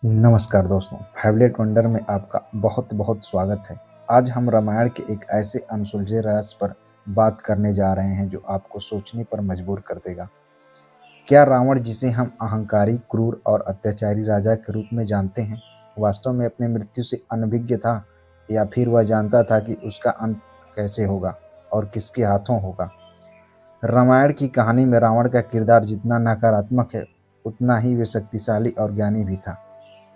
नमस्कार दोस्तों, phablet wonder में आपका बहुत बहुत स्वागत है। आज हम रामायण के एक ऐसे अनसुलझे रहस्य पर बात करने जा रहे हैं जो आपको सोचने पर मजबूर कर देगा। क्या रावण, जिसे हम अहंकारी, क्रूर और अत्याचारी राजा के रूप में जानते हैं, वास्तव में अपनी मृत्यु से अनभिज्ञ था, या फिर वह जानता था कि उसका अंत कैसे होगा और किसके हाथों होगा? रामायण की कहानी में रावण का किरदार जितना नकारात्मक है, उतना ही वे शक्तिशाली और ज्ञानी भी था।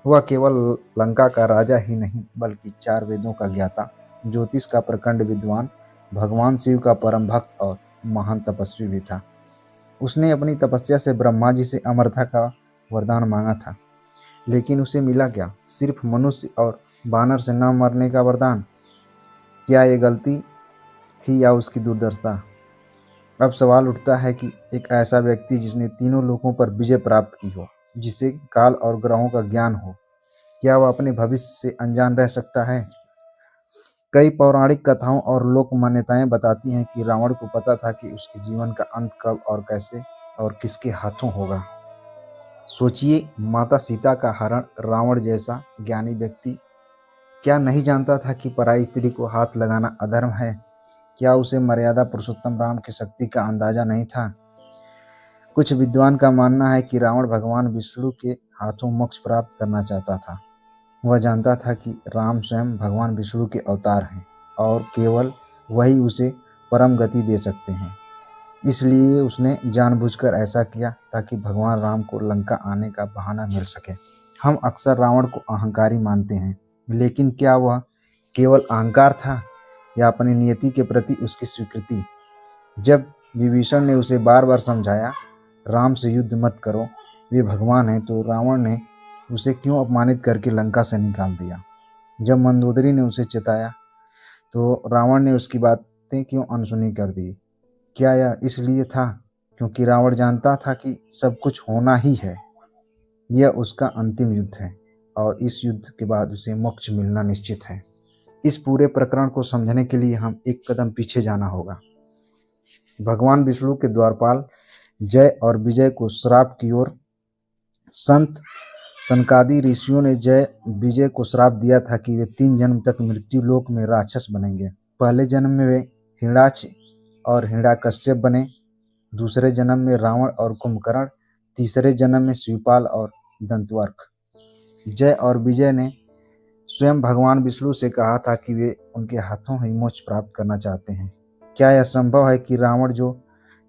वह केवल लंका का राजा ही नहीं, बल्कि चार वेदों का ज्ञाता, ज्योतिष का प्रखंड विद्वान, भगवान शिव का परम भक्त और महान तपस्वी भी था। उसने अपनी तपस्या से ब्रह्मा जी से अमरता का वरदान मांगा था, लेकिन उसे मिला क्या? सिर्फ मनुष्य और बानर से न मरने का वरदान। क्या ये गलती थी या उसकी दुर्दशा? अब सवाल उठता है कि एक ऐसा व्यक्ति जिसने तीनों लोकों पर विजय प्राप्त की हो, जिसे काल और ग्रहों का ज्ञान हो, क्या वह अपने भविष्य से अनजान रह सकता है? कई पौराणिक कथाओं और लोक मान्यताएं बताती हैं कि रावण को पता था कि उसके जीवन का अंत कब और कैसे और किसके हाथों होगा। सोचिए, माता सीता का हरण रावण जैसा ज्ञानी व्यक्ति क्या नहीं जानता था कि पराई स्त्री को हाथ लगाना अधर्म है? क्या उसे मर्यादा पुरुषोत्तम राम की शक्ति का अंदाजा नहीं था? कुछ विद्वान का मानना है कि रावण भगवान विष्णु के हाथों मोक्ष प्राप्त करना चाहता था। वह जानता था कि राम स्वयं भगवान विष्णु के अवतार हैं और केवल वही उसे परम गति दे सकते हैं। इसलिए उसने जानबूझकर ऐसा किया ताकि भगवान राम को लंका आने का बहाना मिल सके। हम अक्सर रावण को अहंकारी मानते हैं, लेकिन क्या वह केवल अहंकार था या अपनी नियति के प्रति उसकी स्वीकृति? जब विभीषण ने उसे बार बार समझाया, राम से युद्ध मत करो, वे भगवान हैं, तो रावण ने उसे क्यों अपमानित करके लंका से निकाल दिया? जब मंदोदरी ने उसे चेताया, तो रावण ने उसकी बातें क्यों अनसुनी कर दी? क्या यह इसलिए था क्योंकि रावण जानता था कि सब कुछ होना ही है? यह उसका अंतिम युद्ध है और इस युद्ध के बाद उसे मोक्ष मिलना निश्चित है। इस पूरे प्रकरण को समझने के लिए हम एक कदम पीछे जाना होगा। भगवान विष्णु के द्वारपाल जय और विजय को श्राप की ओर संत सनकादि ऋषियों ने जय विजय को श्राप दिया था कि वे 3 जन्म तक मृत्यु लोक में राक्षस बनेंगे। पहले जन्म में वे हिरण्याक्ष और हिरण्यकश्यप बने, दूसरे जन्म में रावण और कुंभकर्ण, तीसरे जन्म में शिवपाल और दंतवक्र। जय और विजय ने स्वयं भगवान विष्णु से कहा था कि वे उनके हाथों ही मोक्ष प्राप्त करना चाहते हैं। क्या यह संभव है कि रावण, जो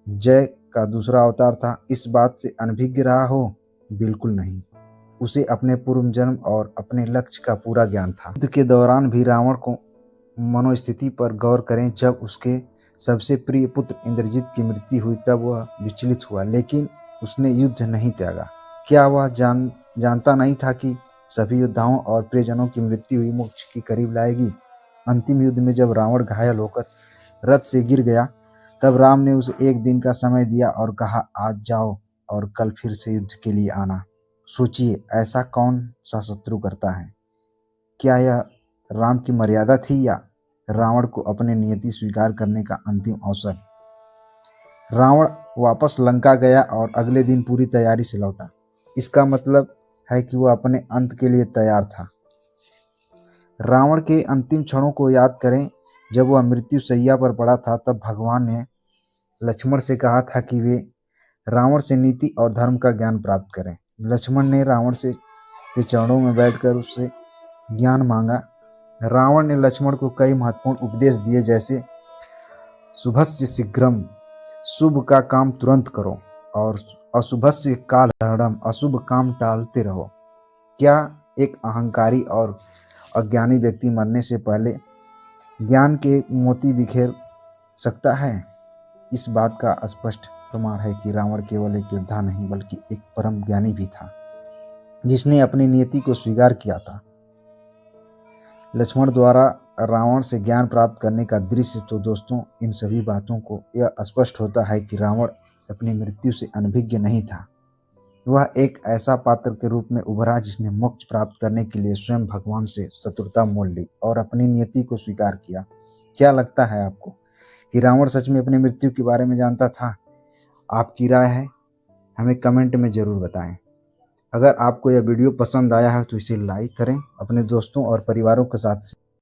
जय का दूसरा अवतार था, इस बात से अनभिज्ञ रहा हो? बिल्कुल नहीं। उसे अपने पूर्व जन्म और अपने लक्ष्य का पूरा ज्ञान था। युद्ध के दौरान भी रावण को मनोस्थिति पर गौर करें। जब उसके सबसे प्रिय पुत्र इंद्रजीत की मृत्यु हुई, तब वह विचलित हुआ, लेकिन उसने युद्ध नहीं त्यागा। क्या वह जानता नहीं था कि सभी योद्धाओं और प्रियजनों की मृत्यु ही मोक्ष के करीब लाएगी? अंतिम युद्ध में जब रावण घायल होकर रथ से गिर गया, तब राम ने उसे 1 दिन का समय दिया और कहा, आज जाओ और कल फिर से युद्ध के लिए आना। सोचिए, ऐसा कौन सा शत्रु करता है? क्या यह राम की मर्यादा थी या रावण को अपनी नियति स्वीकार करने का अंतिम अवसर? रावण वापस लंका गया और अगले दिन पूरी तैयारी से लौटा। इसका मतलब है कि वह अपने अंत के लिए तैयार था। रावण के अंतिम क्षणों को याद करें। जब वह मृत्यु शैया पर पड़ा था, तब भगवान ने लक्ष्मण से कहा था कि वे रावण से नीति और धर्म का ज्ञान प्राप्त करें। लक्ष्मण ने रावण से के चरणों में बैठकर उससे ज्ञान मांगा। रावण ने लक्ष्मण को कई महत्वपूर्ण उपदेश दिए, जैसे शुभस्य शीघ्रम, शुभ का काम तुरंत करो, और अशुभस्य कालहरणम, अशुभ काम टालते रहो। क्या एक अहंकारी और अज्ञानी व्यक्ति मरने से पहले ज्ञान के मोती बिखेर सकता है? इस बात का स्पष्ट प्रमाण है कि रावण केवल एक योद्धा नहीं, बल्कि एक परम ज्ञानी भी था, जिसने अपनी नियति को स्वीकार किया था। लक्ष्मण द्वारा रावण से ज्ञान प्राप्त करने का दृश्य तो दोस्तों, इन सभी बातों को यह स्पष्ट होता है कि रावण अपनी मृत्यु से अनभिज्ञ नहीं था। वह एक ऐसा पात्र के रूप में उभरा जिसने मोक्ष प्राप्त करने के लिए स्वयं भगवान से शत्रुता मोल ली और अपनी नियति को स्वीकार किया। क्या लगता है आपको कि रावण सच में अपनी मृत्यु के बारे में जानता था? आपकी राय है, हमें कमेंट में जरूर बताएं। अगर आपको यह वीडियो पसंद आया है तो इसे लाइक करें, अपने दोस्तों और परिवारों के साथ